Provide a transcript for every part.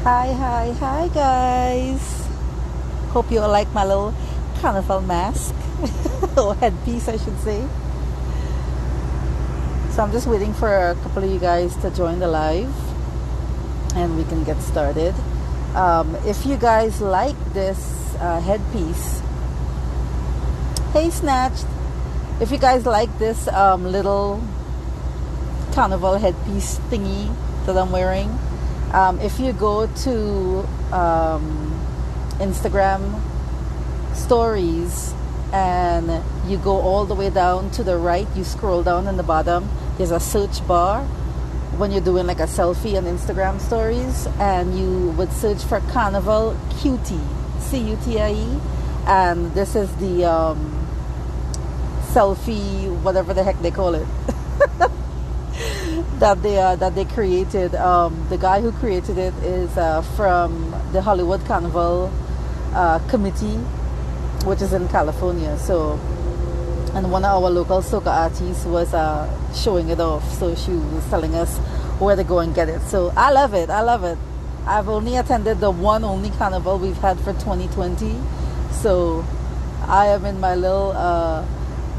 Hi guys. Hope you all like my little carnival mask or headpiece, I should say. So I'm just waiting for a couple of you guys to join the live and we can get started. If you guys like this headpiece, hey Snatched, if you guys like this little carnival headpiece thingy that I'm wearing, if you go to Instagram stories and you go all the way down to the right, you scroll down in the bottom, there's a search bar when you're doing like a selfie on Instagram stories, and you would search for Carnival Cutie, Cutie, and this is the selfie, whatever the heck they call it. that they created. The guy who created it is from the Hollywood Carnival Committee, which is in California. So, and one of our local soca artists was showing it off. So she was telling us where to go and get it. So I love it. I've only attended the one only carnival we've had for 2020. So I am in my little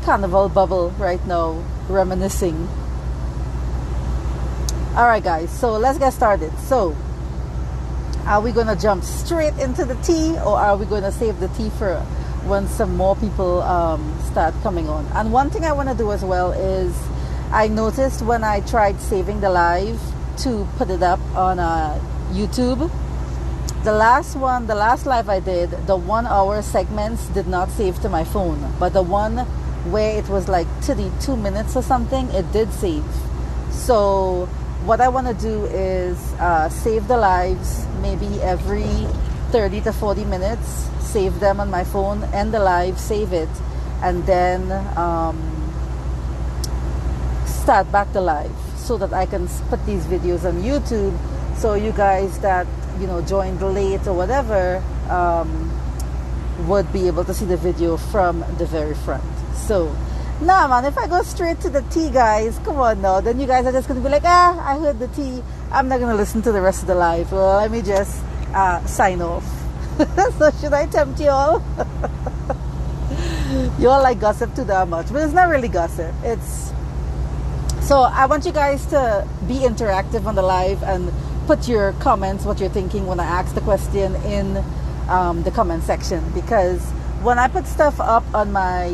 carnival bubble right now, reminiscing. Alright guys, so let's get started. So, are we going to jump straight into the tea, or are we going to save the tea for when some more people start coming on? And one thing I want to do as well is, I noticed when I tried saving the live to put it up on YouTube, the last live I did, the 1 hour segments did not save to my phone, but the one where it was like 32 minutes or something, it did save. So what I want to do is save the lives maybe every 30 to 40 minutes, save them on my phone, end the live, save it, and then start back the live so that I can put these videos on YouTube, so you guys that joined late or whatever would be able to see the video from the very front. So nah man, if I go straight to the tea, guys, come on now, then you guys are just going to be like, I heard the tea, I'm not going to listen to the rest of the live. Well, let me just sign off. So should I tempt you all? You all like gossip too damn much, but it's not really gossip. So I want you guys to be interactive on the live and put your comments, what you're thinking when I ask the question in the comment section, because when I put stuff up on my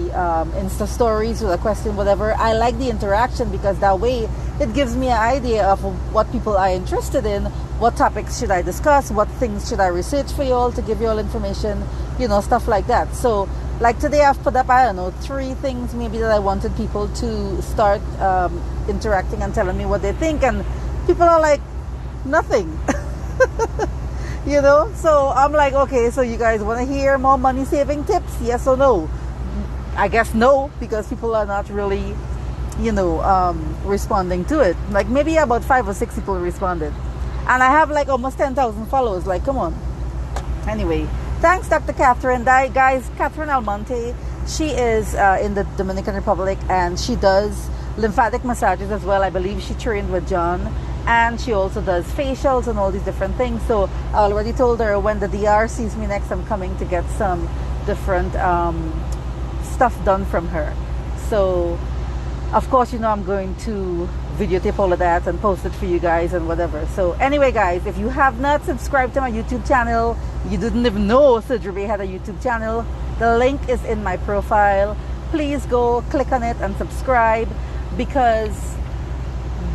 Insta stories with a question, whatever, I like the interaction, because that way it gives me an idea of what people are interested in, what topics should I discuss, what things should I research for you all to give you all information, stuff like that. So like today I've put up, I don't know, 3 things maybe that I wanted people to start interacting and telling me what they think, and people are like, nothing. So I'm like, okay, so you guys want to hear more money saving tips, yes or no? I guess no, because people are not really responding to it. Like maybe about 5 or 6 people responded, and I have like almost 10,000 followers. Like, come on. Anyway, thanks Dr. Catherine. Guys, Catherine Almonte, she is in the Dominican Republic, and she does lymphatic massages as well. I believe she trained with John, and she also does facials and all these different things. So I already told her when the DR sees me next, I'm coming to get some different stuff done from her. So of course, I'm going to videotape all of that and post it for you guys and whatever. So anyway guys, if you have not subscribed to my YouTube channel, you didn't even know Sidra Bay had a YouTube channel, the link is in my profile. Please go click on it and subscribe, because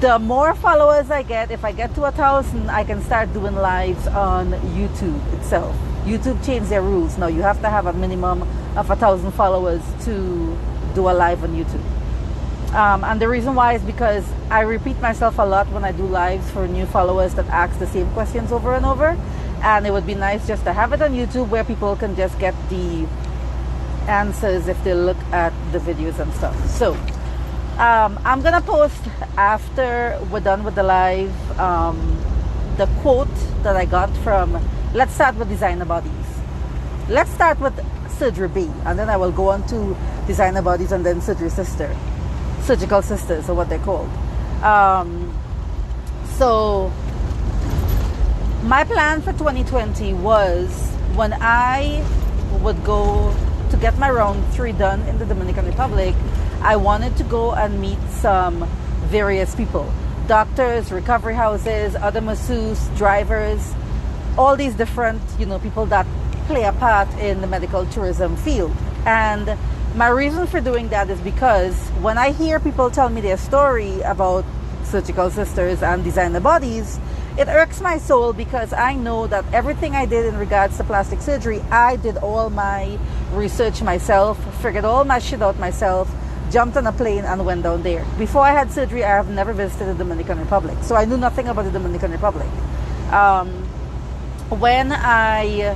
the more followers I get, if I get to 1,000, I can start doing lives on YouTube itself. YouTube changed their rules. Now you have to have a minimum of 1,000 followers to do a live on YouTube. And the reason why is because I repeat myself a lot when I do lives for new followers that ask the same questions over and over. And it would be nice just to have it on YouTube where people can just get the answers if they look at the videos and stuff. So I'm gonna post after we're done with the live the quote that I got from, let's start with Designer Bodies. Let's start with Sidra B, and then I will go on to Designer Bodies, and then Sidra Sister, Surgical Sisters, or what they're called. So My plan for 2020 was when I would go to get my round 3 done in the Dominican Republic, I wanted to go and meet some various people. Doctors, recovery houses, other masseuses, drivers, all these different, people that play a part in the medical tourism field. And my reason for doing that is because when I hear people tell me their story about surgical sisters and designer bodies, it irks my soul because I know that everything I did in regards to plastic surgery, I did all my research myself, figured all my shit out myself, jumped on a plane and went down there. Before I had surgery, I have never visited the Dominican Republic, so I knew nothing about the Dominican Republic. When I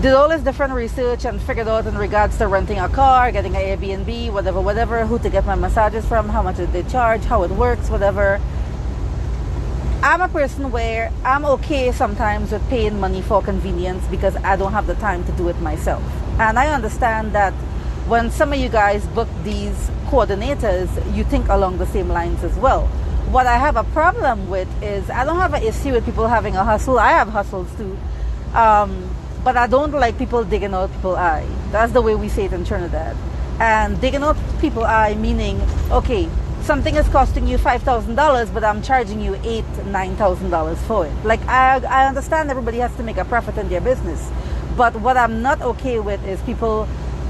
did all this different research and figured out in regards to renting a car, getting an Airbnb, whatever, who to get my massages from, how much did they charge, how it works, whatever. I'm a person where I'm okay sometimes with paying money for convenience because I don't have the time to do it myself. And I understand that when some of you guys book these coordinators, you think along the same lines as well. What I have a problem with is I don't have an issue with people having a hustle. I have hustles too. But I don't like people digging out people's eye. That's the way we say it in Trinidad. And digging out people's eye meaning, okay, something is costing you $5,000, but I'm charging you $8,000, $9,000 for it. Like, I understand everybody has to make a profit in their business. But what I'm not okay with is people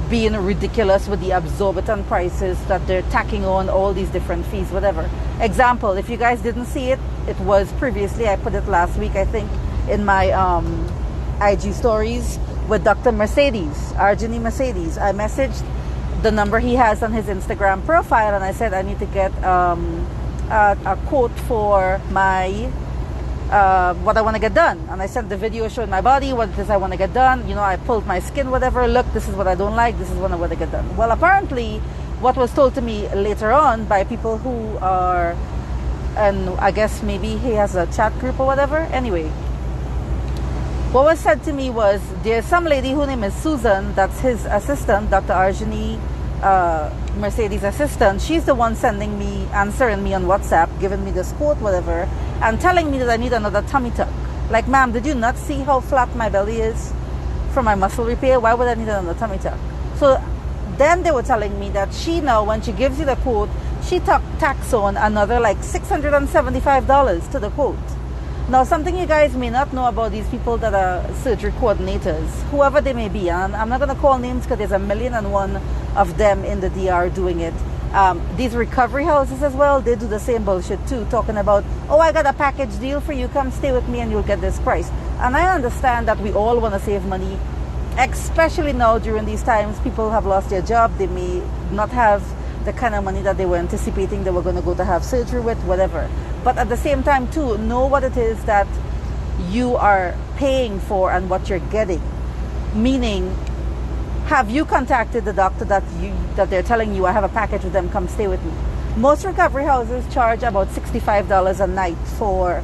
being ridiculous with the exorbitant prices that they're tacking on all these different fees, whatever. Example, if you guys didn't see it, it was previously, I put it last week, I think, in my IG stories with Dr. Mercedes, Arjuni Mercedes. I messaged the number he has on his Instagram profile and I said I need to get a quote for my what I want to get done, and I sent the video showing my body, what it is I want to get done. I pulled my skin, whatever. Look, this is what I don't like, this is what I want to get done. Well, apparently what was told to me later on by people who are, and I guess maybe he has a chat group or whatever. Anyway, what was said to me was there's some lady whose name is Susan, that's his assistant, Dr. Arjuni Mercedes' assistant. She's the one answering me on WhatsApp, giving me this quote, whatever, and telling me that I need another tummy tuck. Like, ma'am, did you not see how flat my belly is from my muscle repair? Why would I need another tummy tuck? So then they were telling me that she now, when she gives you the quote, she tacks on another like $675 to the quote. Now, something you guys may not know about these people that are surgery coordinators, whoever they may be, and I'm not going to call names because there's 1,000,001 of them in the DR doing it. These recovery houses as well, they do the same bullshit too, talking about, oh, I got a package deal for you, come stay with me and you'll get this price. And I understand that we all want to save money, especially now during these times. People have lost their job, they may not have the kind of money that they were anticipating they were going to go to have surgery with, whatever. But at the same time too, know what it is that you are paying for and what you're getting. Meaning, have you contacted the doctor that they're telling you, I have a package with them, come stay with me? Most recovery houses charge about $65 a night for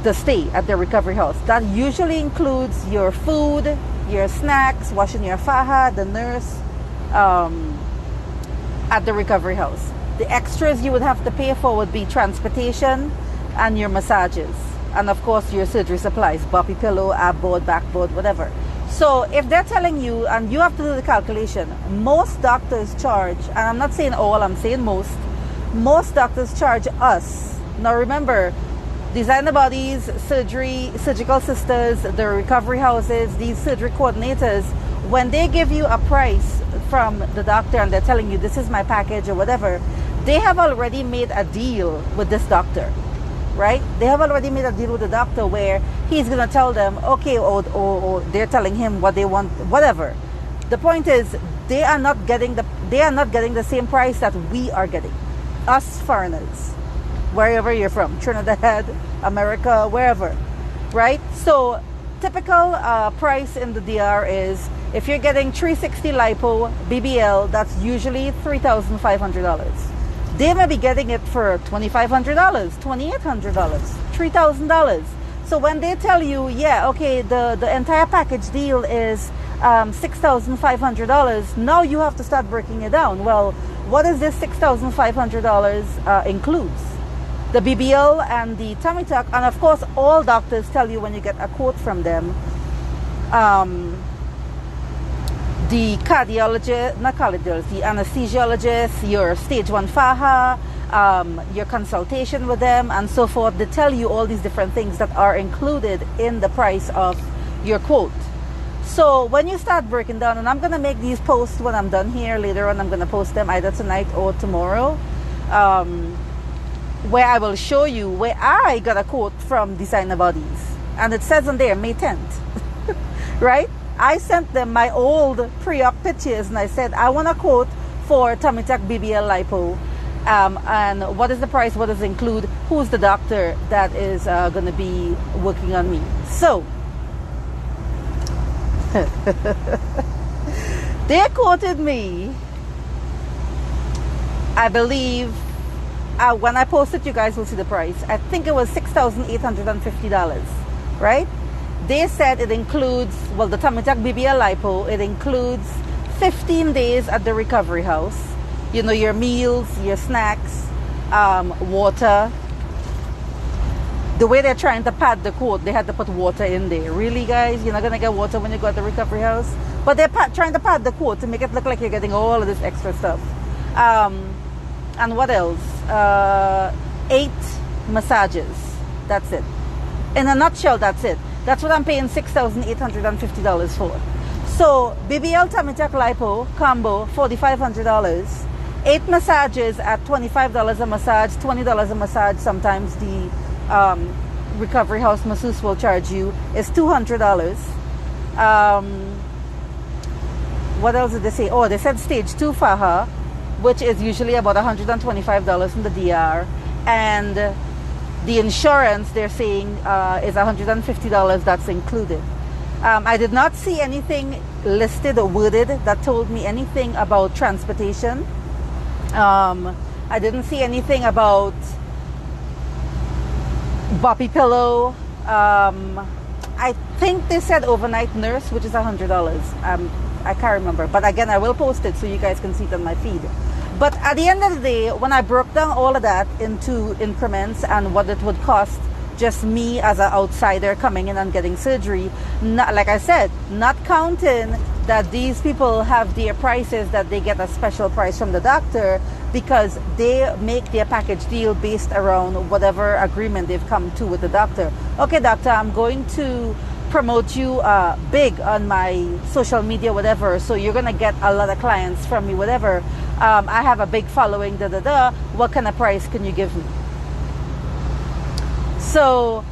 the stay at the recovery house. That usually includes your food, your snacks, washing your faja, the nurse at the recovery house. The extras you would have to pay for would be transportation and your massages. And of course your surgery supplies, boppy pillow, ab board, backboard, whatever. So if they're telling you, and you have to do the calculation, most doctors charge, and I'm not saying all, I'm saying most doctors charge us. Now remember, designer bodies, surgical sisters, the recovery houses, these surgery coordinators, when they give you a price from the doctor and they're telling you this is my package or whatever, they have already made a deal with this doctor, right? They have already made a deal with the doctor where he's going to tell them, okay, or they're telling him what they want, whatever. The point is, they are not getting the same price that we are getting, us foreigners, wherever you're from, Trinidad, America, wherever, right? So typical price in the DR is, if you're getting 360 lipo BBL, that's usually $3,500. They may be getting it for $2,500, $2,800, $3,000. So when they tell you, yeah, okay, the entire package deal is $6,500, now you have to start breaking it down. Well, what does this $6,500 includes? the BBL and the tummy tuck. And of course, all doctors tell you when you get a quote from them, the cardiologist, not cardiologist, the anesthesiologist, your stage 1 FAHA, your consultation with them, and so forth. They tell you all these different things that are included in the price of your quote. So when you start breaking down, and I'm going to make these posts when I'm done here later on, I'm going to post them either tonight or tomorrow, where I will show you where I got a quote from Designer Bodies. And it says on there, May 10th, right? I sent them my old pre-op pictures and I said, I want a quote for tummy tuck BBL lipo. And what is the price? What does it include? Who's the doctor that is going to be working on me? So, they quoted me, I believe, when I posted, you guys will see the price. I think it was $6,850, right? They said it includes, well, the tummy tuck BBL lipo, it includes 15 days at the recovery house. You know, your meals, your snacks, water. The way they're trying to pad the quote, they had to put water in there. Really, guys? You're not going to get water when you go to the recovery house? But they're trying to pad the quote to make it look like you're getting all of this extra stuff. And what else? 8 massages. That's it. In a nutshell, that's it. That's what I'm paying $6,850 for. So, BBL tummy tuck lipo combo, $4,500. 8 massages at $25 a massage, $20 a massage. Sometimes the recovery house masseuse will charge you is $200. What else did they say? Oh, they said stage 2 FAHA, which is usually about $125 in the DR, and the insurance they're saying is $150. That's included. I did not see anything listed or worded that told me anything about transportation. I didn't see anything about boppy pillow. I think they said overnight nurse, which is $100. I can't remember, but again, I will post it so you guys can see it on my feed. But at the end of the day, when I broke down all of that into increments and what it would cost just me as an outsider coming in and getting surgery, not, like I said, not counting that these people have their prices, that they get a special price from the doctor because they make their package deal based around whatever agreement they've come to with the doctor. Okay, doctor, I'm going to promote you big on my social media, whatever, so you're gonna get a lot of clients from me, whatever. I have a big following, what kind of price can you give me? So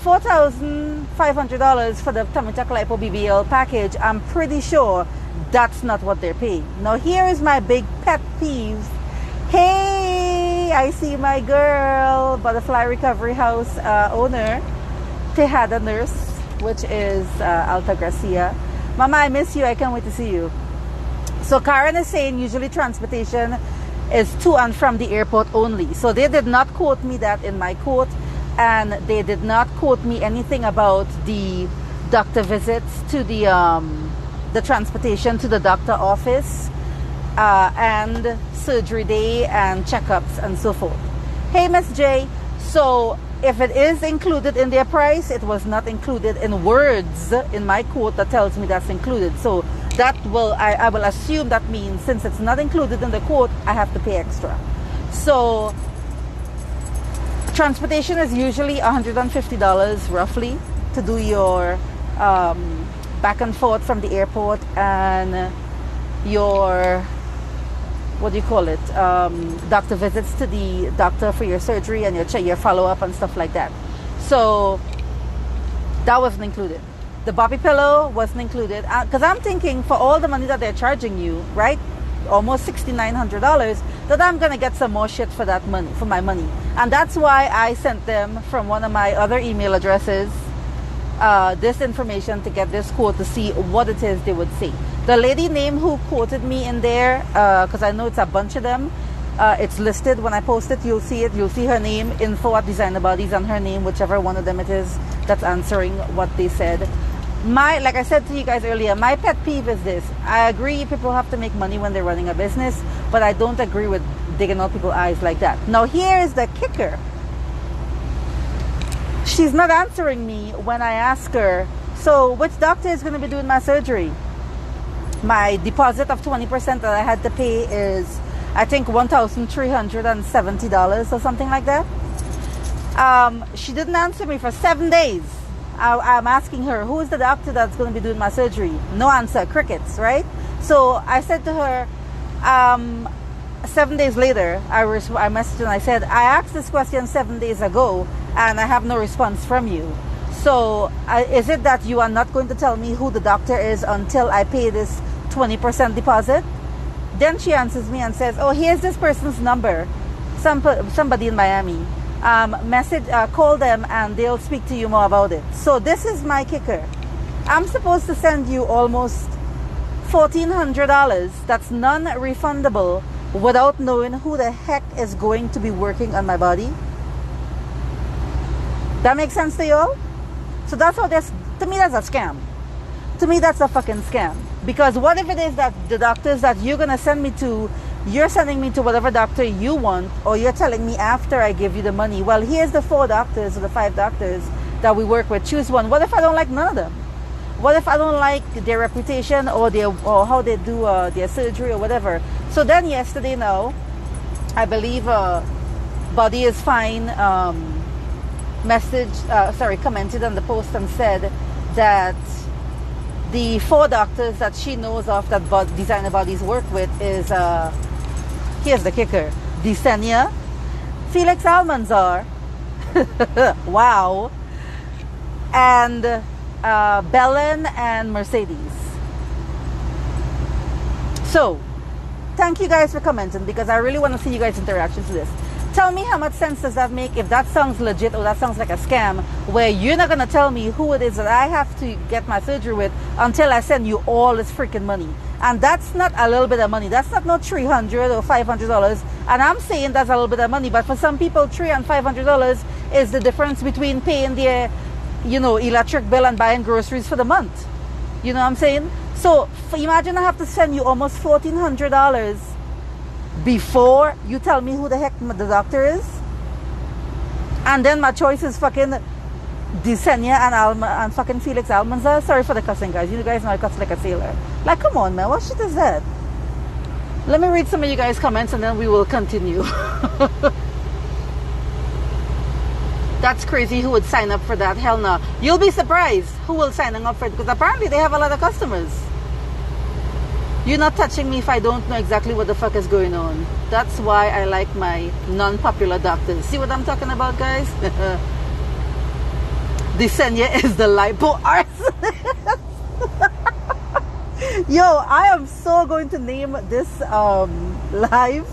$4,500 for the tummy tuck lipo BBL package, I'm pretty sure that's not what they're paying. Now here is my big pet peeve. Hey, I see my girl, Butterfly Recovery House owner, Tejada Nurse, which is Alta Gracia. Mama, I miss you. I can't wait to see you. So Karen is saying usually transportation is to and from the airport only. So they did not quote me that in my quote, and they did not quote me anything about the doctor visits to the transportation to the doctor office, and surgery day and checkups and so forth. Hey, Miss J. So if it is included in their price, it was not included in words in my quote that tells me that's included. So that will, I will assume that means since it's not included in the quote, I have to pay extra. So transportation is usually $150 roughly to do your back and forth from the airport and your, what do you call it, doctor visits to the doctor for your surgery and your follow-up and stuff like that. So that wasn't included. The boppy pillow wasn't included, because I'm thinking for all the money that they're charging you, right, almost $6,900, that I'm gonna get some more shit for that money, for my money. And that's why I sent them from one of my other email addresses this information to get this quote to see what it is they would say. The lady name who quoted me in there, because I know it's a bunch of them, it's listed when I post it. You'll see it. You'll see her name, info@Designer Bodies, and her name, whichever one of them it is that's answering what they said. Like I said to you guys earlier, my pet peeve is this. I agree people have to make money when they're running a business, but I don't agree with digging out people's eyes like that. Now here is the kicker. She's not answering me when I ask her, so which doctor is going to be doing my surgery? My deposit of 20% that I had to pay is, I think, $1,370 or something like that. She didn't answer me for 7 days. I'm asking her, who is the doctor that's going to be doing my surgery? No answer, crickets, right? So I said to her, 7 days later, I messaged and I said, I asked this question 7 days ago and I have no response from you. So is it that you are not going to tell me who the doctor is until I pay this 20% deposit? Then she answers me and says, oh, here's this person's number. Somebody in Miami. Call them and they'll speak to you more about it. So this is my kicker. I'm supposed to send you almost $1,400 that's non-refundable without knowing who the heck is going to be working on my body. That makes sense to you all? So that's how this, to me, that's a scam. To me, that's a fucking scam. Because what if it is that the doctors that you're going to send me to, you're sending me to whatever doctor you want, or you're telling me after I give you the money, well, here's the 4 doctors or the 5 doctors that we work with, choose one. What if I don't like none of them? What if I don't like their reputation or how they do their surgery or whatever? So then yesterday now, I believe Body is Fine commented on the post and said that the 4 doctors that she knows of that designer bodies work with is, here's the kicker, Desenia, Felix Almanzar, wow, and Belen and Mercedes. So, thank you guys for commenting because I really want to see you guys' interactions to this. Tell me how much sense does that make, if that sounds legit or that sounds like a scam, where you're not going to tell me who it is that I have to get my surgery with until I send you all this freaking money. And that's not a little bit of money. That's not $300 or $500. And I'm saying that's a little bit of money, but for some people, $300 and $500 is the difference between paying their, electric bill and buying groceries for the month. You know what I'm saying? So imagine I have to send you almost $1,400 before you tell me who the heck the doctor is, and then my choice is fucking Desenia and fucking Felix Almanzar. Sorry for the cussing, guys. You guys know I cuss like a sailor. Like, come on, man. What shit is that? Let me read some of you guys' comments and then we will continue. That's crazy. Who would sign up for that? Hell no. You'll be surprised who will sign up for it, because apparently they have a lot of customers. You're not touching me if I don't know exactly what the fuck is going on. That's why I like my non-popular doctors. See what I'm talking about, guys? Desenia is the lipo arsonist. Yo, I am so going to name this live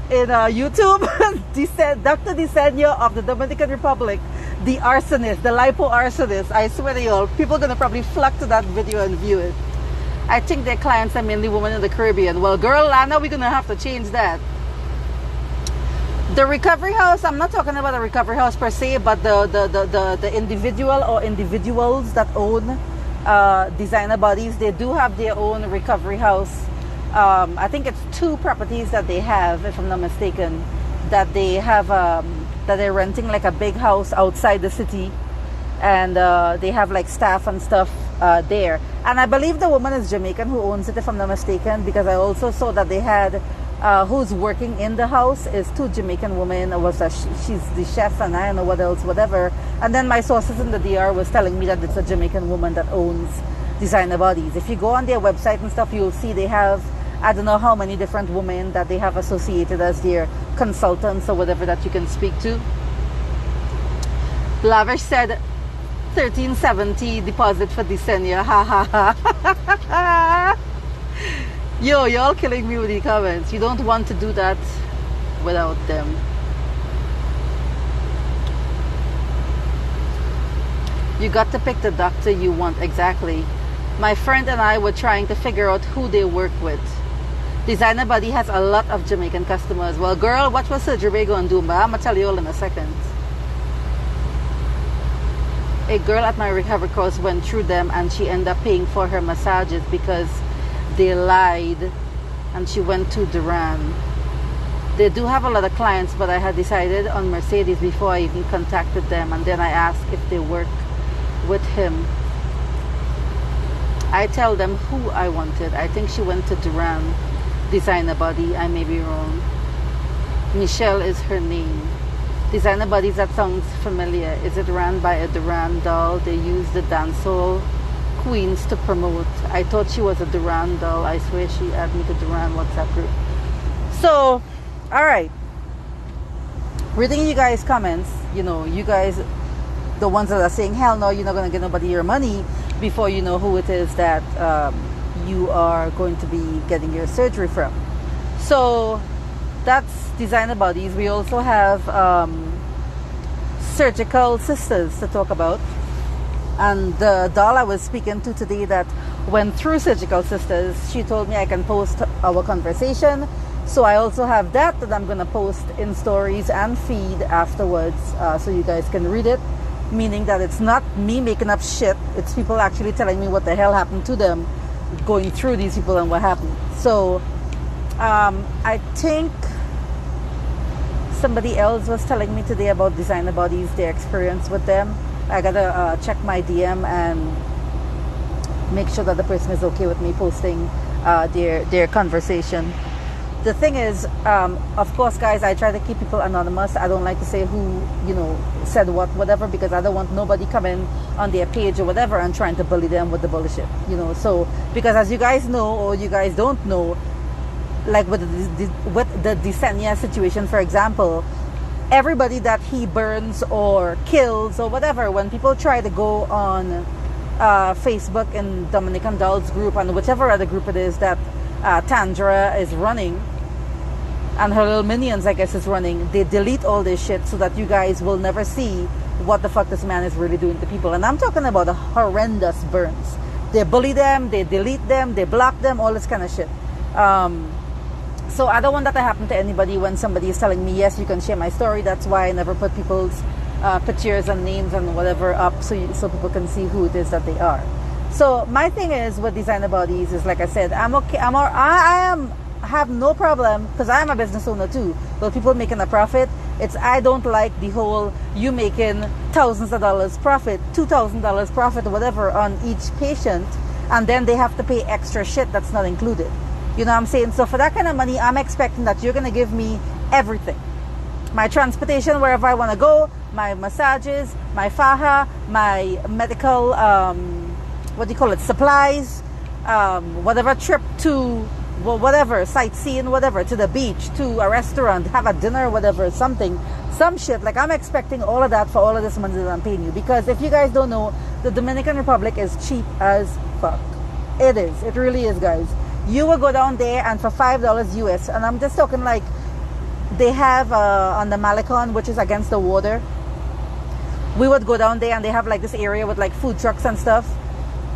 in YouTube. Dr. Desenia of the Dominican Republic, the arsonist, the lipo arsonist. I swear to y'all, people are gonna probably flock to that video and view it. I think their clients are mainly women in the Caribbean. Well, girl, Lana, we're gonna have to change that. The recovery house, I'm not talking about a recovery house per se, but the individual or individuals that own designer bodies, they do have their own recovery house. I think it's 2 properties that they have, if I'm not mistaken, that they have that they're renting like a big house outside the city, and they have like staff and stuff there. And I believe the woman is Jamaican who owns it, if I'm not mistaken, because I also saw that they had who's working in the house is 2 Jamaican women. She's the chef and I don't know what else, whatever. And then my sources in the DR was telling me that it's a Jamaican woman that owns designer bodies. If you go on their website and stuff, you'll see they have, I don't know how many different women that they have associated as their consultants or whatever that you can speak to. Lavish said $1,370 deposit for Desenia. Ha ha ha. Yo, y'all killing me with the comments. You don't want to do that without them. You got to pick the doctor you want. Exactly. My friend and I were trying to figure out who they work with. Designer Body has a lot of Jamaican customers. Well, girl, watch what surgery we're going to do, but I'm going to tell you all in a second. A girl at my recovery course went through them and she ended up paying for her massages because they lied and she went to Duran. They do have a lot of clients, but I had decided on Mercedes before I even contacted them, and then I asked if they work with him. I tell them who I wanted. I think she went to Duran Designer Body. I may be wrong. Michelle is her name. Designer Bodies, that sounds familiar. Is it ran by a Duran doll? They use the dancehall queens to promote. I thought she was a Duran doll. I swear she added me to Duran WhatsApp group. So, all right. Reading you guys' comments, you know, you guys, the ones that are saying, hell no, you're not going to get nobody your money before you know who it is that you are going to be getting your surgery from. So, that's Designer Bodies. We also have Surgical Sisters to talk about. And the doll I was speaking to today that went through Surgical Sisters, she told me I can post our conversation. So I also have that I'm going to post in stories and feed afterwards, so you guys can read it. Meaning that it's not me making up shit. It's people actually telling me what the hell happened to them, going through these people and what happened. So I think somebody else was telling me today about Designer Bodies, their experience with them. I gotta check my DM and make sure that the person is okay with me posting their conversation. The thing is, of course, guys, I try to keep people anonymous. I don't like to say who, you know, said what, whatever, because I don't want nobody coming on their page or whatever and trying to bully them with the bullshit, you know. So, because as you guys know, or you guys don't know, like with the Desenia situation, for example, everybody that he burns or kills or whatever, when people try to go on Facebook and Dominican Dolls group and whichever other group it is that Tandra is running, and her little minions, I guess, is running, they delete all this shit so that you guys will never see what the fuck this man is really doing to people. And I'm talking about the horrendous burns. They bully them, they delete them, they block them, all this kind of shit. So I don't want that to happen to anybody when somebody is telling me, yes, you can share my story. That's why I never put people's pictures and names and whatever up so people can see who it is that they are. So my thing is with Designer Bodies is, like I said, I'm okay. Have no problem, because I am a business owner too. But people making a profit, I don't like the whole you making thousands of dollars profit, $2,000 profit or whatever on each patient, and then they have to pay extra shit that's not included. You know what I'm saying? So for that kind of money, I'm expecting that you're going to give me everything. My transportation wherever I want to go, my massages, my faja, my medical, supplies, whatever trip to, whatever, sightseeing, whatever, to the beach, to a restaurant, have a dinner, whatever, some shit. Like, I'm expecting all of that for all of this money that I'm paying you. Because if you guys don't know, the Dominican Republic is cheap as fuck. It is. It really is, guys. You will go down there and for $5 US, and I'm just talking like they have on the Malecon, which is against the water, we would go down there and they have like this area with like food trucks and stuff.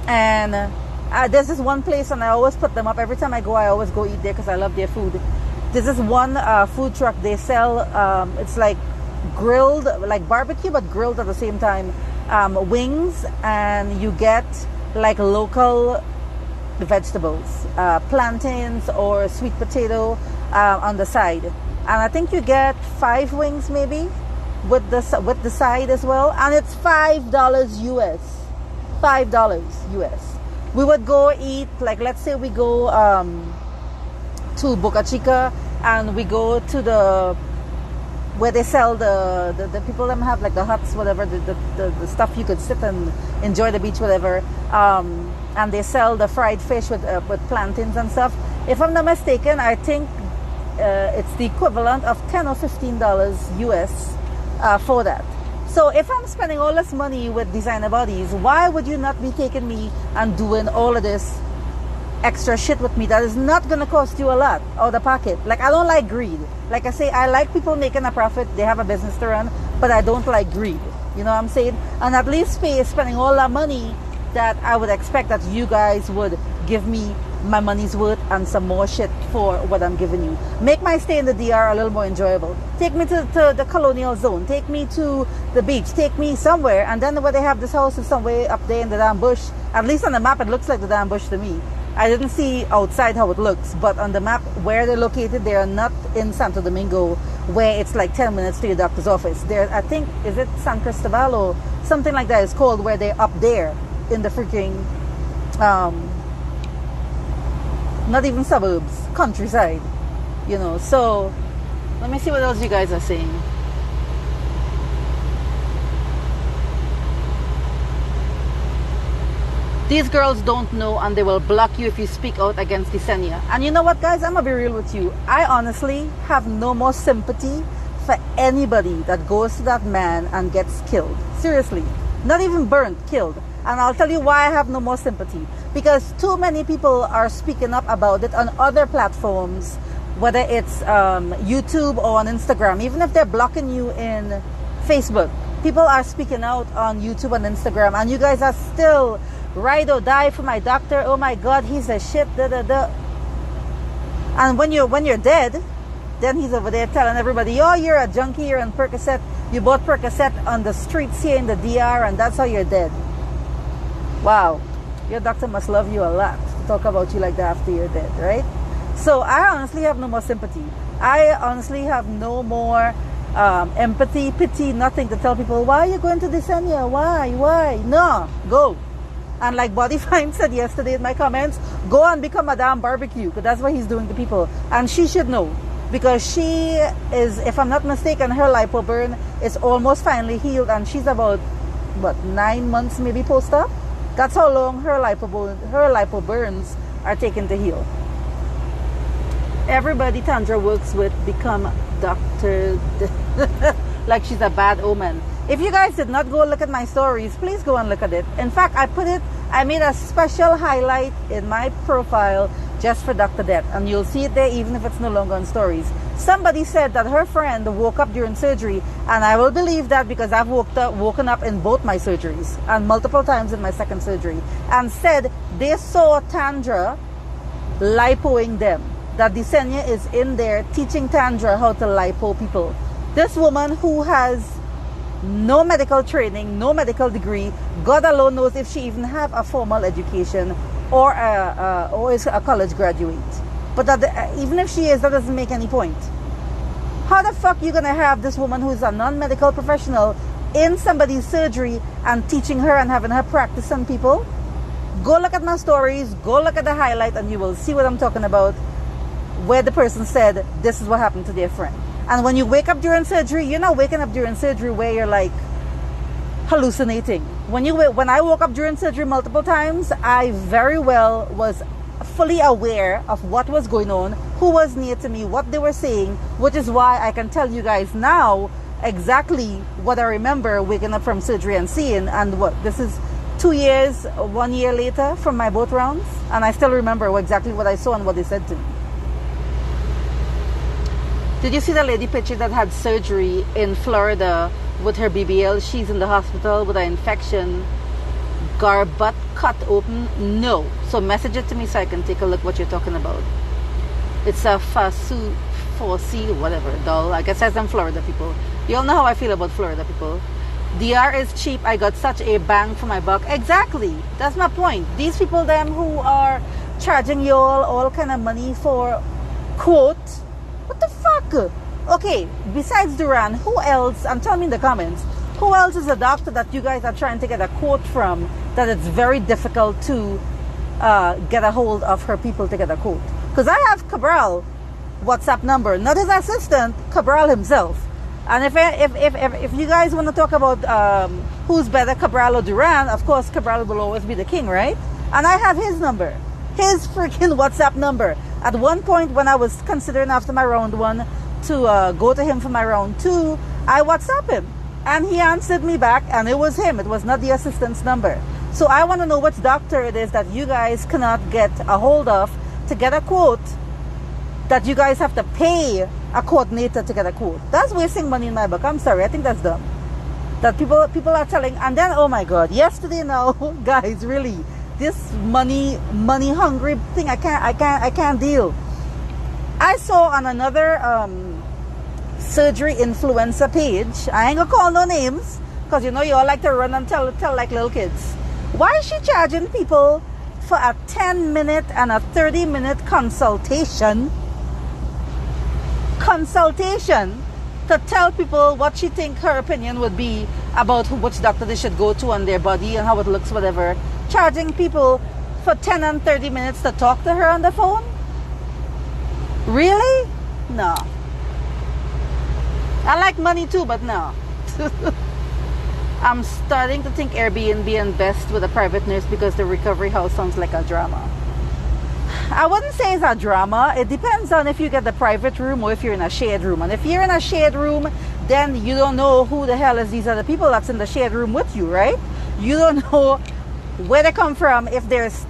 And there's this one place, and I always put them up. Every time I go, I always go eat there because I love their food. There's this one food truck. They sell, it's like grilled, like barbecue, but grilled at the same time, wings, and you get like local vegetables, plantains or sweet potato on the side. And I think you get 5 wings maybe with the side as well. And it's $5 US. $5 US. We would go eat, like, let's say we go to Boca Chica, and we go to where they sell the people that have like the huts, whatever, the stuff you could sit and enjoy the beach, whatever, and they sell the fried fish with plantains and stuff. If I'm not mistaken, I think it's the equivalent of $10 or $15 US for that. So if I'm spending all this money with Designer Bodies, why would you not be taking me and doing all of this extra shit with me that is not going to cost you a lot out of the pocket? Like, I don't like greed. Like I say, I like people making a profit. They have a business to run, but I don't like greed. You know what I'm saying? And at least spending all that money that I would expect that you guys would give me my money's worth and some more shit for what I'm giving you. Make my stay in the DR a little more enjoyable. Take me to the colonial zone. Take me to the beach. Take me somewhere. And then where they have this house is somewhere up there in the damn bush. At least on the map, it looks like the damn bush to me. I didn't see outside how it looks, but on the map where they're located, they are not in Santo Domingo, where it's like 10 minutes to your doctor's office. They're, I think, is it San Cristobal or something like that? It's called, where they're up there in the freaking, not even suburbs, countryside, you know. So let me see what else you guys are saying. These girls don't know, and they will block you if you speak out against Yesenia. And you know what, guys? I'm going to be real with you. I honestly have no more sympathy for anybody that goes to that man and gets killed. Seriously. Not even burnt, killed. And I'll tell you why I have no more sympathy. Because too many people are speaking up about it on other platforms, whether it's YouTube or on Instagram. Even if they're blocking you in Facebook, people are speaking out on YouTube and Instagram. And you guys are still... ride or die for my doctor. Oh my God, he's a shit. Da, da, da. And when you're dead, then he's over there telling everybody, oh, you're a junkie, you're on Percocet. You bought Percocet on the streets here in the DR, and that's how you're dead. Wow, your doctor must love you a lot to talk about you like that after you're dead, right? So I honestly have no more sympathy. I honestly have no more empathy, pity, nothing to tell people, why are you going to Yesenia? Why? No, go. And like Body Fine said yesterday in my comments, go and become Madame Barbecue, because that's what he's doing to people. And she should know, because she is, if I'm not mistaken, her lipo burn is almost finally healed, and she's about, 9 months maybe post-op? That's how long her lipo burns are taken to heal. Everybody Tandra works with become Dr. like she's a bad omen. If you guys did not go look at my stories, please go and look at it. In fact, I made a special highlight in my profile just for Dr. Death, and you'll see it there even if it's no longer on stories. Somebody said that her friend woke up during surgery, and I will believe that because I've woken up in both my surgeries and multiple times in my second surgery, and said they saw Tandra lipoing them, that Yesenia is in there teaching Tandra how to lipo people. This woman who has no medical training, no medical degree, God alone knows if she even have a formal education or is a college graduate. But even if she is, that doesn't make any point. How the fuck you gonna have this woman who is a non-medical professional in somebody's surgery and teaching her and having her practice on people? Go look at my stories, go look at the highlight, and you will see what I'm talking about, where the person said this is what happened to their friend. And when you wake up during surgery, you're not waking up during surgery where you're like hallucinating. When I woke up during surgery multiple times, I very well was fully aware of what was going on, who was near to me, what they were saying, which is why I can tell you guys now exactly what I remember waking up from surgery and seeing. And this is 2 years, 1 year later from my both rounds, and I still remember exactly what I saw and what they said to me. Did you see the lady picture that had surgery in Florida with her BBL? She's in the hospital with an infection, butt cut open. No. So message it to me so I can take a look what you're talking about. It's a Foci, whatever, doll. I guess that's in Florida people. You all know how I feel about Florida people. DR is cheap. I got such a bang for my buck. Exactly. That's my point. These people them who are charging you all kind of money for quote. What the fuck? Okay, besides Duran, who else, and tell me in the comments, who else is a doctor that you guys are trying to get a quote from that it's very difficult to get a hold of her people to get a quote? Because I have Cabral WhatsApp number, not his assistant, Cabral himself. And if you guys want to talk about who's better, Cabral or Duran, of course Cabral will always be the king, right? And I have his number, his freaking WhatsApp number. At one point when I was considering after my round 1 to go to him for my round 2, I WhatsApp him. And he answered me back, and it was him. It was not the assistant's number. So I want to know which doctor it is that you guys cannot get a hold of to get a quote, that you guys have to pay a coordinator to get a quote. That's wasting money in my book. I'm sorry. I think that's dumb. That people are telling. And then, oh my God, yesterday now, guys, really, this money hungry thing, I can't deal. I saw on another surgery influencer page, I ain't gonna call no names, because you know you all like to run and tell like little kids. Why is she charging people for a 10-minute and a 30-minute consultation to tell people what she thinks her opinion would be about which doctor they should go to on their body and how it looks, whatever. Charging people for 10 and 30 minutes to talk to her on the phone? Really? No. I like money too, but no. I'm starting to think Airbnb and best with a private nurse because the recovery house sounds like a drama. I wouldn't say it's a drama. It depends on if you get the private room or if you're in a shared room. And if you're in a shared room, then you don't know who the hell is these other people that's in the shared room with you, right? You don't know where they come from. If there's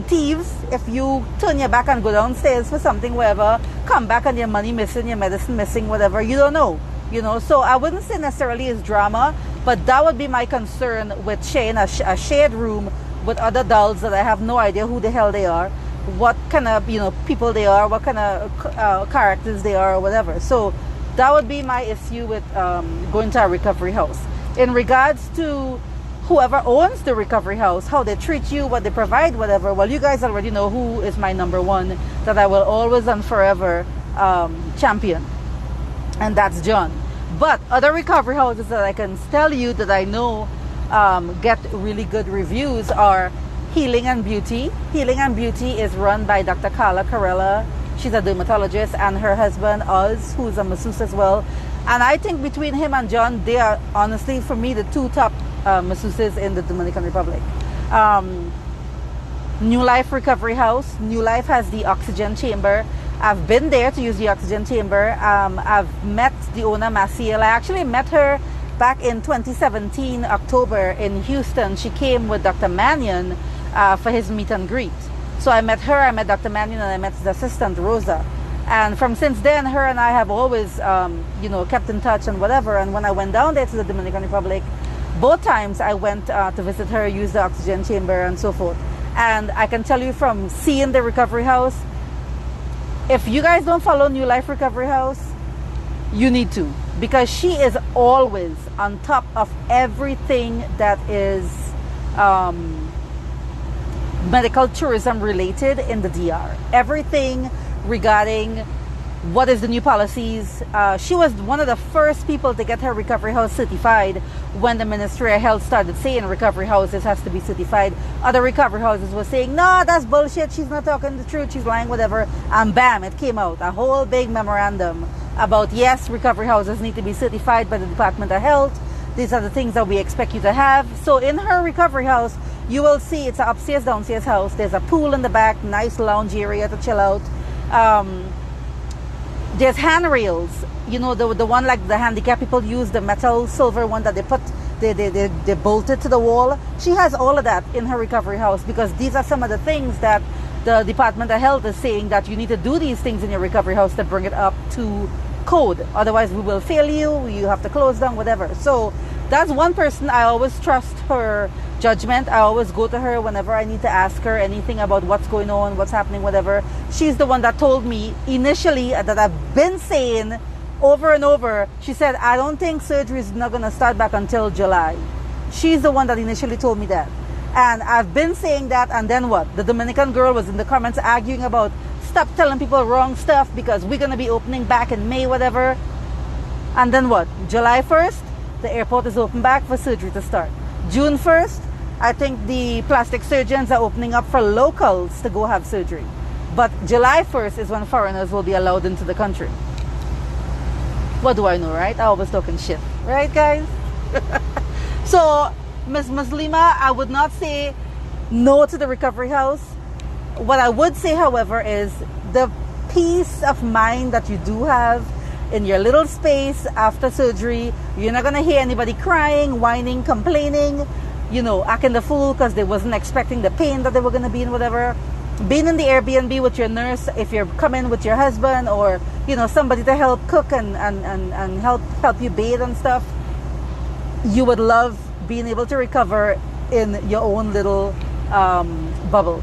thieves, if you turn your back and go downstairs for something, whatever, come back and your money missing, your medicine missing, whatever, you don't know. You know, so I wouldn't say necessarily it's drama, but that would be my concern with sharing a shared room with other adults that I have no idea who the hell they are, what kind of, you know, people they are, what kind of characters they are or whatever. So that would be my issue with going to a recovery house. In regards to whoever owns the recovery house, how they treat you, what they provide, whatever, well, you guys already know who is my number one that I will always and forever champion, and that's John. But other recovery houses that I can tell you that I know get really good reviews are Healing and Beauty. Healing and Beauty is run by Dr. Carla Carella. She's a dermatologist, and her husband Oz, who's a masseuse as well. And I think between him and John, they are honestly, for me, the two top masseuses in the Dominican Republic. New Life Recovery House. New Life has the oxygen chamber. I've been there to use the oxygen chamber. I've met the owner, Maciel. I actually met her back in 2017, October, in Houston. She came with Dr. Mannion for his meet and greet. So I met her, I met Dr. Mannion, and I met his assistant, Rosa. And from since then, her and I have always, kept in touch and whatever. And when I went down there to the Dominican Republic, both times I went to visit her, use the oxygen chamber and so forth. And I can tell you from seeing the recovery house, if you guys don't follow New Life Recovery House, you need to, because she is always on top of everything that is medical tourism related in the DR. Everything regarding what is the new policies. She was one of the first people to get her recovery house certified when the Ministry of Health started saying recovery houses has to be certified. Other recovery houses were saying, no, that's bullshit, she's not talking the truth, she's lying, whatever. And bam, it came out, a whole big memorandum about, yes, recovery houses need to be certified by the Department of Health. These are the things that we expect you to have. So in her recovery house, you will see it's an upstairs, downstairs house. There's a pool in the back, nice lounge area to chill out. There's handrails, you know, the one like the handicapped people use, the metal silver one that they bolted to the wall. She has all of that in her recovery house, because these are some of the things that the Department of Health is saying that you need to do these things in your recovery house to bring it up to code. Otherwise, we will fail you. You have to close down, whatever. So that's one person I always trust her judgment. I always go to her whenever I need to ask her anything about what's going on, what's happening, whatever. She's the one that told me initially that I've been saying over and over. She said, I don't think surgery is not going to start back until July. She's the one that initially told me that. And I've been saying that, and then what? The Dominican girl was in the comments arguing about stop telling people wrong stuff because we're going to be opening back in May, whatever. And then what? July 1st, the airport is open back for surgery to start. June 1st, I think the plastic surgeons are opening up for locals to go have surgery. But July 1st is when foreigners will be allowed into the country. What do I know, right? I always talking shit. Right, guys? So, Miss Muslima, I would not say no to the recovery house. What I would say, however, is the peace of mind that you do have in your little space after surgery. You're not going to hear anybody crying, whining, complaining, you know, acting the fool because they wasn't expecting the pain that they were going to be in, whatever. Being in the Airbnb with your nurse, if you're coming with your husband or, you know, somebody to help cook and help you bathe and stuff, you would love being able to recover in your own little bubble.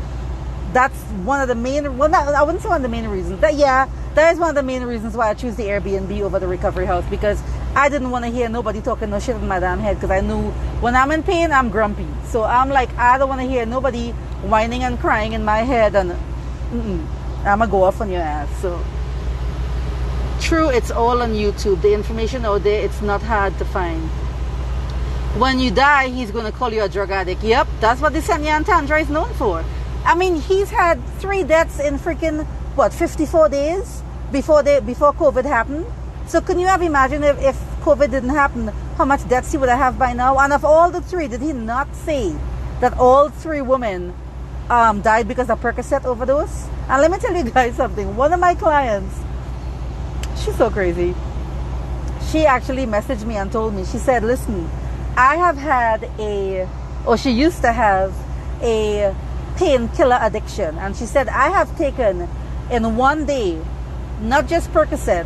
That's one of the main, well, not, I wouldn't say one of the main reasons. That is one of the main reasons why I choose the Airbnb over the recovery house, because I didn't want to hear nobody talking no shit in my damn head because I knew when I'm in pain, I'm grumpy. So I'm like, I don't want to hear nobody whining and crying in my head, and I'm going to go off on your ass. So, true, it's all on YouTube. The information out there, it's not hard to find. When you die, he's going to call you a drug addict. Yep, that's what Desenia and Tandra is known for. I mean, he's had 3 deaths in freaking, 54 days before COVID happened? So can you have imagined if COVID didn't happen, how much deaths he would have by now? And of all the 3, did he not say that all 3 women died because of Percocet overdose? And let me tell you guys something. One of my clients, she's so crazy. She actually messaged me and told me, she said, listen, I have had she used to have a painkiller addiction. And she said, I have taken in one day, not just Percocet,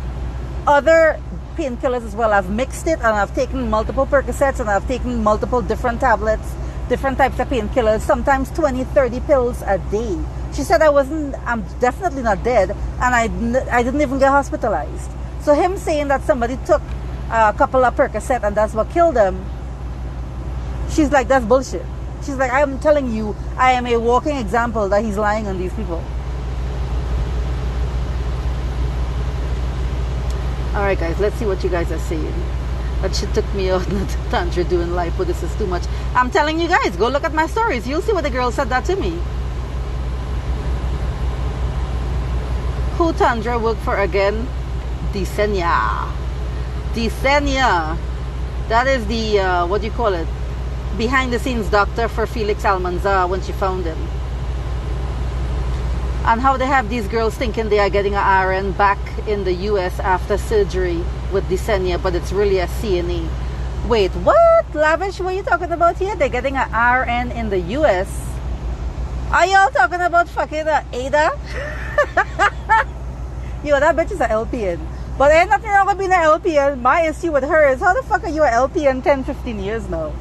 other painkillers as well. I've mixed it and I've taken multiple Percocets and I've taken multiple different tablets, different types of painkillers, sometimes 20, 30 pills a day. She said, I'm definitely not dead, and I didn't even get hospitalized. So him saying that somebody took a couple of Percocet and that's what killed them, she's like, that's bullshit. She's like, I'm telling you, I am a walking example that he's lying on these people. Alright guys, let's see what you guys are saying. That shit took me out, not Tandra doing life, but this is too much. I'm telling you guys, go look at my stories. You'll see what the girl said that to me. Who Tandra worked for again? Desenia. Desenia. That is the, what do you call it? Behind the scenes doctor for Felix Almanzar when she found him. And how they have these girls thinking they are getting an RN back in the US after surgery with Desenia, but it's really a CNA. Wait, what? Lavish, what are you talking about here? They're getting an RN in the US. Are y'all talking about fucking Ada? Yo, that bitch is an LPN. But ain't nothing wrong with being an LPN. My issue with her is, how the fuck are you an LPN 10, 15 years now?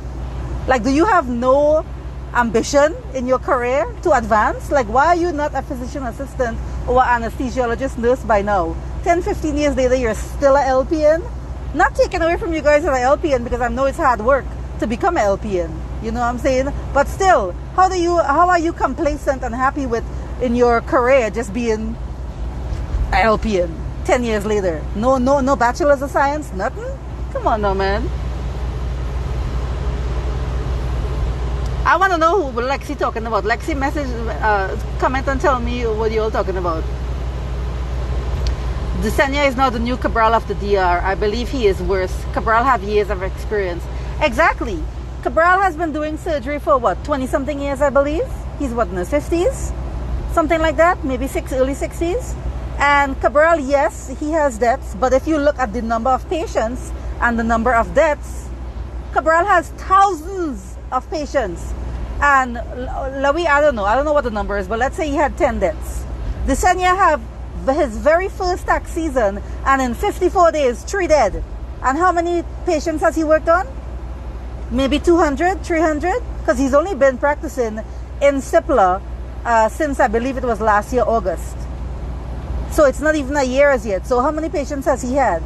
Like, do you have no ambition in your career to advance? Like, why are you not a physician assistant or anesthesiologist nurse by now? 10, 15 years later, you're still a LPN? Not taken away from you guys as an LPN, because I know it's hard work to become an LPN. You know what I'm saying? But still, how are you complacent and happy with in your career just being an LPN 10 years later? No bachelor's of science, nothing? Come on now, man. I want to know who Lexi talking about. Lexi message, comment and tell me what you're all talking about. Desenia is now the new Cabral of the DR. I believe he is worse. Cabral have years of experience. Exactly. Cabral has been doing surgery for what, 20 something years, I believe. He's what, in his 50s? Something like that, maybe early 60s. And Cabral, yes, he has deaths, but if you look at the number of patients and the number of deaths, Cabral has thousands of patients. And Louis, I don't know what the number is, but let's say he had 10 deaths. Desenia have his very first tax season, and in 54 days, 3 dead. And how many patients has he worked on? Maybe 200, 300? Because he's only been practicing in Cipla since I believe it was last year, August. So it's not even a year as yet. So how many patients has he had?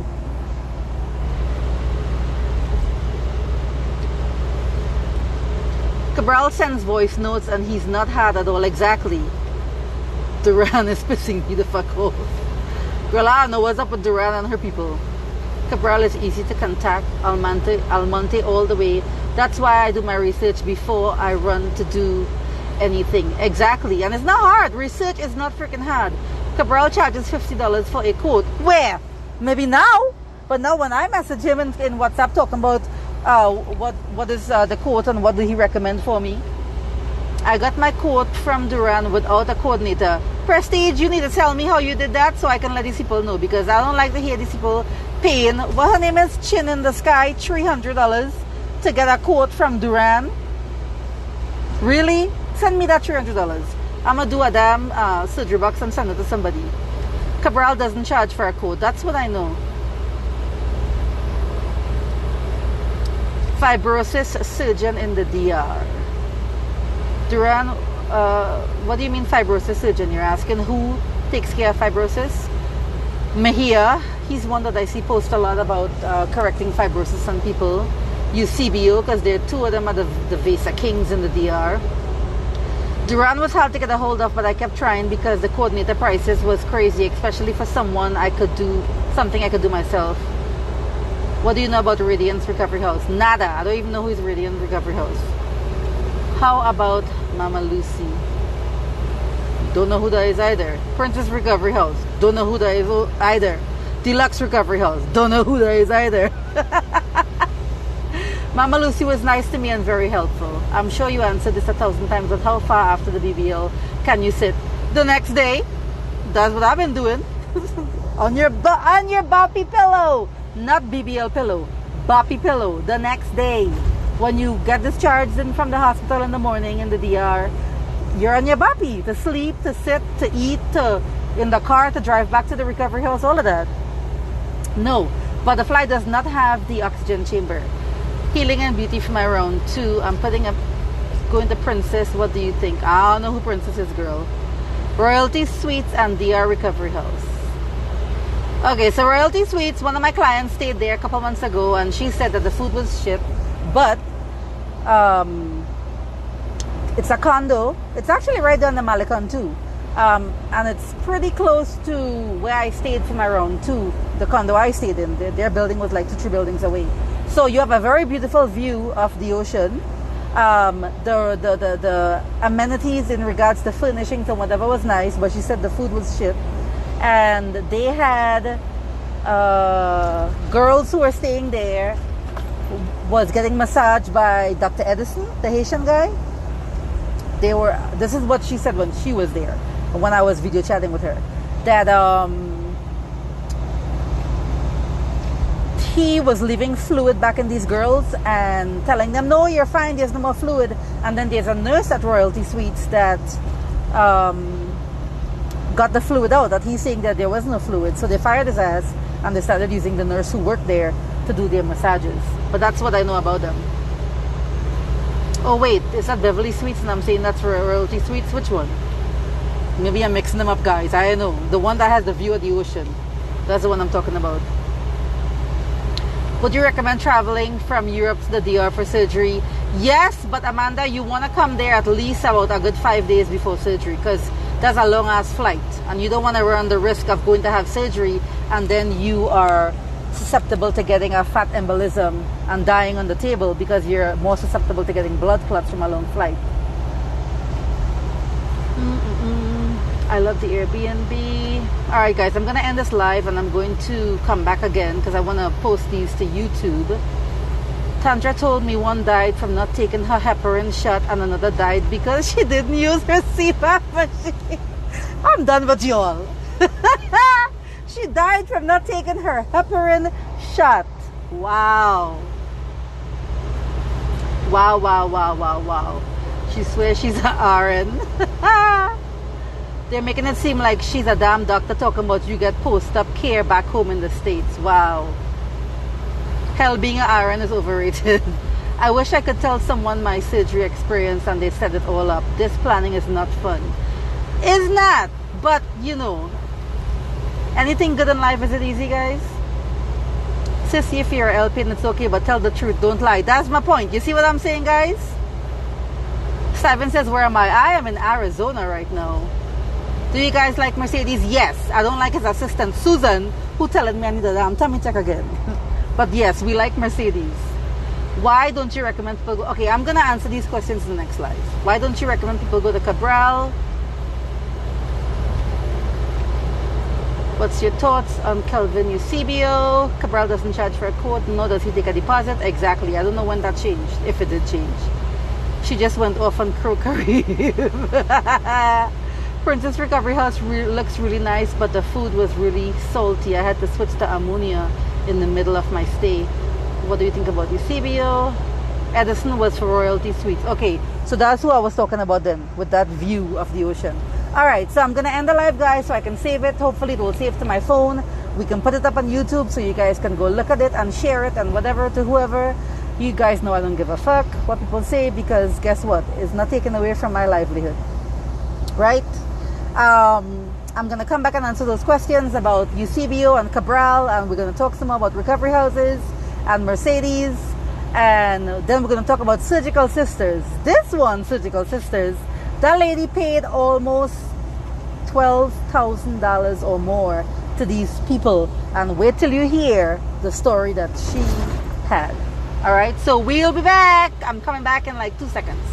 Cabral sends voice notes and he's not hard at all. Exactly. Duran is pissing me the fuck off. Girl, I don't know what's up with Duran and her people. Cabral is easy to contact. Almonte all the way. That's why I do my research before I run to do anything. Exactly. And it's not hard. Research is not freaking hard. Cabral charges $50 for a quote. Where? Maybe now. But now when I message him in WhatsApp talking about what is the quote and what did he recommend for me, I got my quote from Duran without a coordinator. Prestige, you need to tell me how you did that so I can let these people know, because I don't like to hear these people paying, what her name is, Chin in the Sky, $300 to get a quote from Duran. Really? Send me that $300. I'm going to do a damn surgery box and send it to somebody. Cabral doesn't charge for a quote. That's what I know. Fibrosis surgeon in the DR. Duran, what do you mean fibrosis surgeon? You're asking who takes care of fibrosis? Mejia, He's one that I see post a lot about correcting fibrosis on people. Use CBO because there are 2 of them are the Vesa Kings in the DR. Duran was hard to get a hold of, but I kept trying because the coordinator prices was crazy, especially for something I could do myself. What do you know about Radiance Recovery House? Nada. I don't even know who is Radiance Recovery House. How about Mama Lucy? Don't know who that is either. Princess Recovery House. Don't know who that is either. Deluxe Recovery House. Don't know who that is either. Mama Lucy was nice to me and very helpful. I'm sure you answered this 1,000 times, but how far after the BBL can you sit? The next day. That's what I've been doing. on your boppy pillow. Not BBL pillow. Boppy pillow. The next day. When you get discharged from the hospital in the morning in the DR, you're on your boppy. To sleep, to sit, to eat, to in the car, to drive back to the recovery house, all of that. No. Butterfly does not have the oxygen chamber. Healing and Beauty for my round 2. I'm going to Princess. What do you think? I don't know who Princess is, girl. Royalty Suites and DR Recovery House. Okay, so Royalty Suites, one of my clients stayed there a couple months ago and she said that the food was shit. But it's a condo. It's actually right down the Malecon too. And it's pretty close to where I stayed for my round 2. The condo I stayed in. Their building was like 2-3 buildings away. So you have a very beautiful view of the ocean. The amenities in regards to furnishings and whatever was nice, but she said the food was shit. And they had girls who were staying there was getting massaged by Dr. Edison, the Haitian guy. This is what she said when she was there, when I was video chatting with her, that he was leaving fluid back in these girls and telling them, no, you're fine, there's no more fluid. And then there's a nurse at Royalty Suites that got the fluid out, that he's saying that there was no fluid. So they fired his ass and they started using the nurse who worked there to do their massages. But that's what I know about them. Oh wait, is that Beverly Suites and I'm saying that's Royalty Suites? Which one? Maybe I'm mixing them up, guys. I don't know. The one that has the view of the ocean. That's the one I'm talking about. Would you recommend traveling from Europe to the DR for surgery? Yes, but Amanda, you want to come there at least about a good 5 days before surgery because that's a long ass flight and you don't want to run the risk of going to have surgery and then you are susceptible to getting a fat embolism and dying on the table because you're more susceptible to getting blood clots from a long flight. I love the Airbnb. Alright guys, I'm going to end this live and I'm going to come back again because I want to post these to YouTube. Tandra told me one died from not taking her heparin shot and another died because she didn't use her CPAP machine. I'm done with y'all. She died from not taking her heparin shot. Wow. Wow, wow, wow, wow, wow. She swears she's an RN. They're making it seem like she's a damn doctor talking about you get post-op care back home in the States. Wow. Hell, being an RN is overrated. I wish I could tell someone my surgery experience and they set it all up. This planning is not fun. It's not. But, you know, anything good in life, is it easy, guys? Sissy, if you're LP, it's okay, but tell the truth. Don't lie. That's my point. You see what I'm saying, guys? Steven says, where am I? I am in Arizona right now. Do you guys like Mercedes? Yes. I don't like his assistant, Susan, who telling me I need a damn tummy check again. But yes, we like Mercedes. Why don't you recommend people go? Okay, I'm going to answer these questions in the next live. Why don't you recommend people go to Cabral? What's your thoughts on Kelvin Eusebio? Cabral doesn't charge for a quote, nor does he take a deposit. Exactly. I don't know when that changed, if it did change. She just went off on Crow Princess Recovery House looks really nice, but the food was really salty. I had to switch to ammonia in the middle of my stay. What do you think about Eusebio? Edison was for Royalty Suites. Okay, so that's who I was talking about then, with that view of the ocean. Alright, so I'm going to end the live, guys, so I can save it. Hopefully it will save to my phone. We can put it up on YouTube so you guys can go look at it and share it and whatever to whoever. You guys know I don't give a fuck what people say because guess what? It's not taken away from my livelihood. Right? I'm going to come back and answer those questions about Eusebio and Cabral, and we're going to talk some more about recovery houses and Mercedes, and then we're going to talk about Surgical Sisters. This one, Surgical Sisters, that lady paid almost $12,000 or more to these people, and wait till you hear the story that she had. All right, so we'll be back. I'm coming back in like 2 seconds.